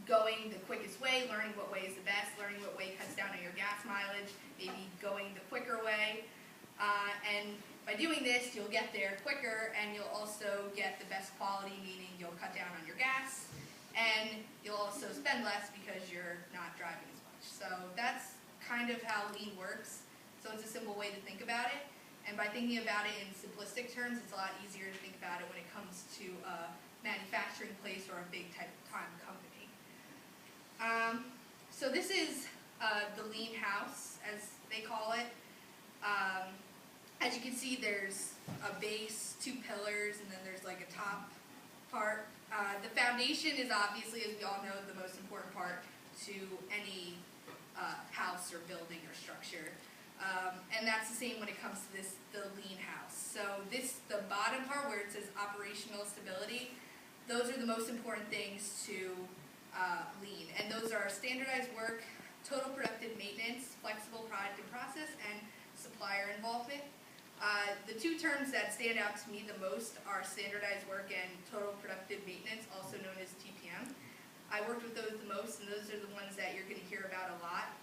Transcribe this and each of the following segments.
going the quickest way, learning what way is the best, learning what way cuts down on your gas mileage, maybe going the quicker way. And by doing this, you'll get there quicker, and you'll also get the best quality, meaning you'll cut down on your gas, and you'll also spend less because you're not driving as much. So that's kind of how lean works. So it's a simple way to think about it. And by thinking about it in simplistic terms, it's a lot easier to think about it when it comes to a manufacturing place or a big time company. So this is the lean house, as they call it. As you can see, there's a base, 2 pillars, and then there's like a top part. The foundation is obviously, as we all know, the most important part to any house or building or structure. And that's the same when it comes to the lean house. So the bottom part where it says operational stability, those are the most important things to lean. And those are standardized work, total productive maintenance, flexible product and process, and supplier involvement. The 2 terms that stand out to me the most are standardized work and total productive maintenance, also known as TPM. I worked with those the most, and those are the ones that you're going to hear about a lot,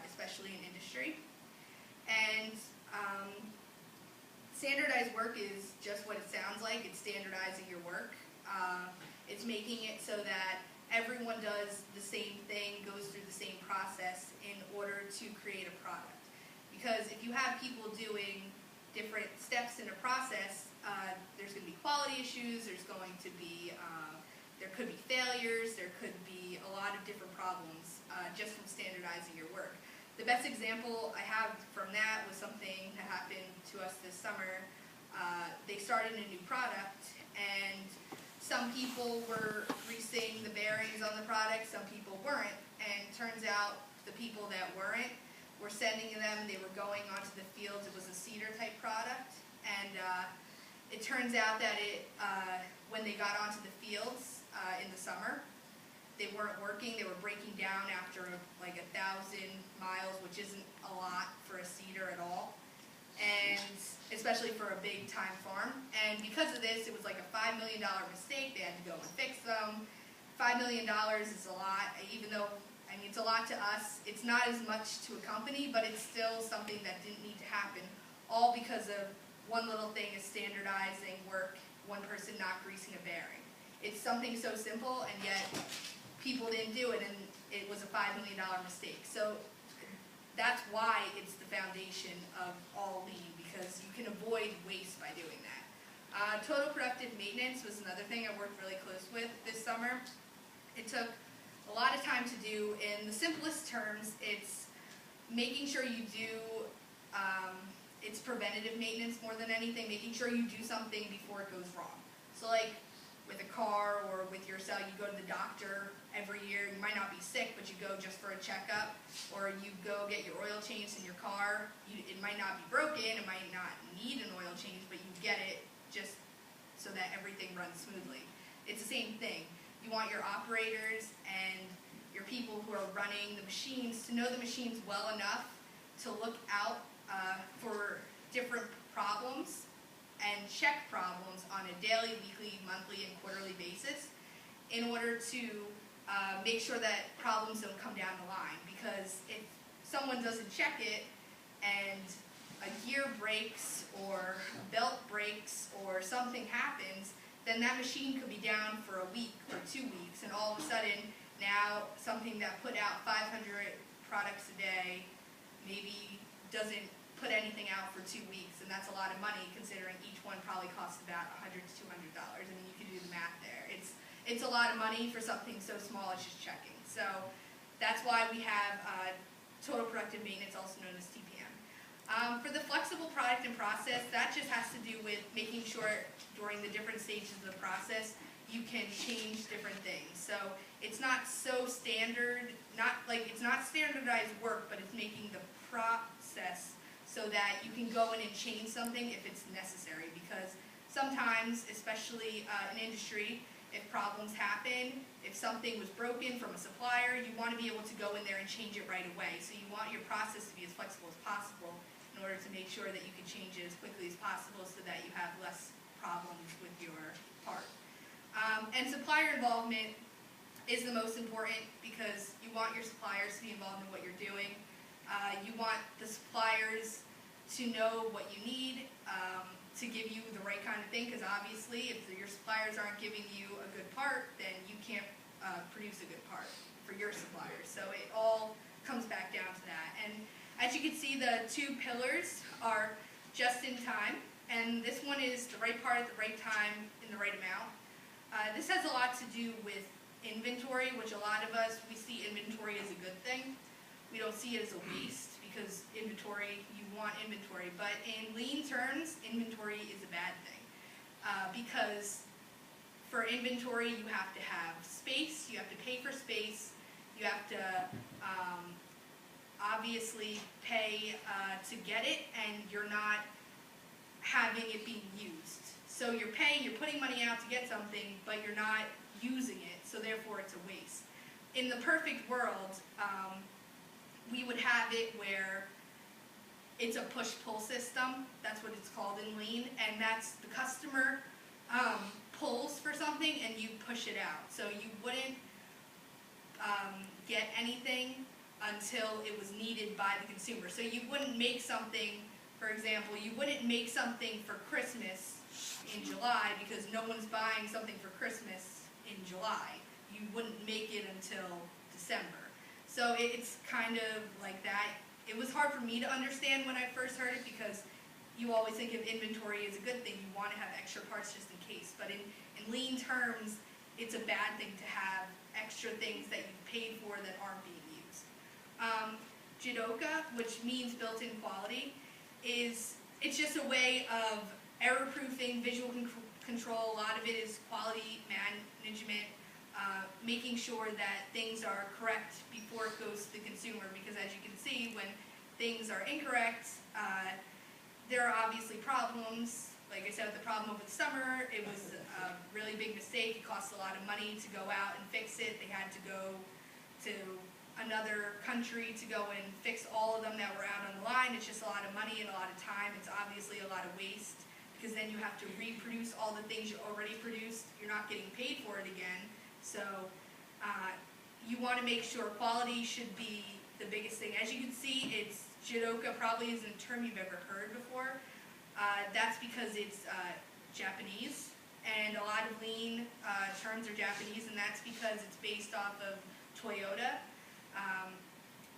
especially in industry. And standardized work is just what it sounds like. It's standardizing your work. It's making it so that everyone does the same thing, goes through the same process in order to create a product. Because if you have people doing different steps in a process, there's going to be quality issues, there could be failures, there could be a lot of different problems just from standardizing your work. The best example I have from that was something that happened to us this summer. They started a new product, and some people were greasing the bearings on the product, some people weren't, and it turns out the people that weren't were sending them, they were going onto the fields. It was a cedar type product, and it turns out that when they got onto the fields in the summer, they weren't working. They were breaking down after like 1,000 miles, which isn't a lot for a cedar at all, and especially for a big time farm. And because of this, it was like a $5 million mistake. They had to go and fix them. $5 million is a lot, even though, I mean, it's a lot to us. It's not as much to a company, but it's still something that didn't need to happen, all because of one little thing is standardizing work, one person not greasing a bearing. It's something so simple, and yet people didn't do it, and it was a $5 million mistake. So that's why it's the foundation of all lean, because you can avoid waste by doing that. Total productive maintenance was another thing I worked really close with this summer. It took a lot of time to do. In the simplest terms, it's making sure you do, it's preventative maintenance more than anything, making sure you do something before it goes wrong. So like with a car or with yourself, you go to the doctor every year. You might not be sick, but you go just for a checkup, or you go get your oil changed in your car. It might not be broken, it might not need an oil change, but you get it just so that everything runs smoothly. It's the same thing. You want your operators and your people who are running the machines to know the machines well enough to look out for different problems and check problems on a daily, weekly, monthly, and quarterly basis in order to make sure that problems don't come down the line. Because if someone doesn't check it and a gear breaks or a belt breaks or something happens, then that machine could be down for a week or 2 weeks, and all of a sudden now something that put out 500 products a day maybe doesn't put anything out for 2 weeks, and that's a lot of money considering each one probably costs about $100 to $200. I mean, you can do the math there. It's a lot of money for something so small as just checking. So that's why we have total productive maintenance, also known as TPM. For the flexible product and process, that just has to do with making sure during the different stages of the process you can change different things. So it's not so standard, it's not standardized work, but it's making the process so that you can go in and change something if it's necessary. Because sometimes, especially in industry, if problems happen, if something was broken from a supplier, you want to be able to go in there and change it right away. So you want your process to be as flexible as possible in order to make sure that you can change it as quickly as possible so that you have less problems with your part. And supplier involvement, is the most important because you want your suppliers to be involved in what you're doing. You want the suppliers to know what you need to give you the right kind of thing, because obviously if your suppliers aren't giving you a good part, then you can't produce a good part for your suppliers. So it all comes back down to that. And as you can see, the two pillars are just in time, and this one is the right part at the right time in the right amount. This has a lot to do with inventory, which a lot of us, we see inventory as a good thing. We don't see it as a waste, because inventory, you want inventory. But in lean terms, inventory is a bad thing. Because for inventory, you have to have space, you have to pay for space, you have to obviously pay to get it, and you're not having it being used. So you're paying, you're putting money out to get something, but you're not using it, so therefore it's a waste. In the perfect world, we would have it where it's a push-pull system. That's what it's called in lean, and that's the customer pulls for something and you push it out. So you wouldn't get anything until it was needed by the consumer. So you wouldn't make something, for example, you wouldn't make something for Christmas in July because no one's buying something for Christmas in July. You wouldn't make it until December. So it's kind of like that. It was hard for me to understand when I first heard it, because you always think of inventory as a good thing. You want to have extra parts just in case. But in lean terms, it's a bad thing to have extra things that you've paid for that aren't being used. Jidoka, which means built-in quality, it's just a way of error-proofing, visual control. A lot of it is quality management, making sure that things are correct before it goes to the consumer, because as you can see, when things are incorrect, there are obviously problems. Like I said, with the problem over the summer, it was a really big mistake. It cost a lot of money to go out and fix it. They had to go to another country to go and fix all of them that were out on the line. It's just a lot of money and a lot of time. It's obviously a lot of waste, because then you have to reproduce all the things you already produced. You're not getting paid for it again. So you want to make sure quality should be the biggest thing. As you can see, it's Jidoka probably isn't a term you've ever heard before. That's because it's Japanese, and a lot of lean terms are Japanese, and that's because it's based off of Toyota.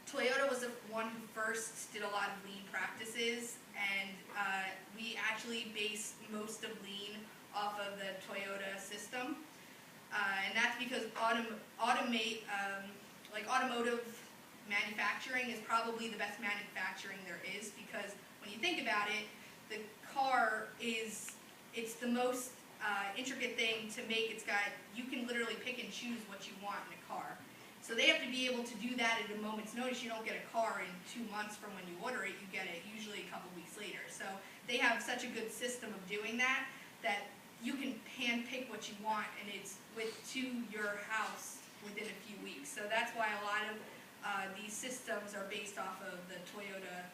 Toyota was the one who first did a lot of lean practices, and we actually base most of lean off of the Toyota system. And that's because automotive manufacturing is probably the best manufacturing there is, because when you think about it, the car it's the most intricate thing to make. You can literally pick and choose what you want in a car. So they have to be able to do that at a moment's notice. You don't get a car in 2 months from when you order it. You get it usually a couple weeks later. So they have such a good system of doing that you can hand pick what you want, and it's to your house within a few weeks. So that's why a lot of these systems are based off of the Toyota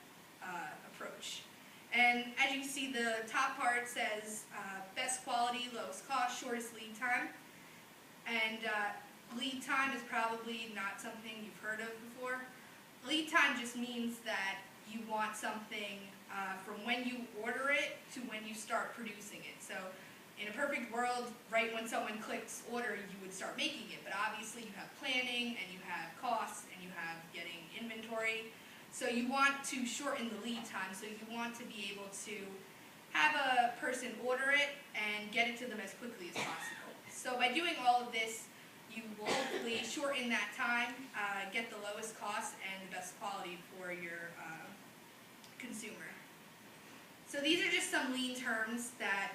approach. And as you can see, the top part says best quality, lowest cost, shortest lead time. And lead time is probably not something you've heard of before. Lead time just means that you want something from when you order it to when you start producing it. So in a perfect world, right when someone clicks order, you would start making it. But obviously you have planning, and you have costs, and you have getting inventory. So you want to shorten the lead time. So you want to be able to have a person order it and get it to them as quickly as possible. So by doing all of this, you will hopefully shorten that time, get the lowest cost and the best quality for your consumer. So these are just some lean terms that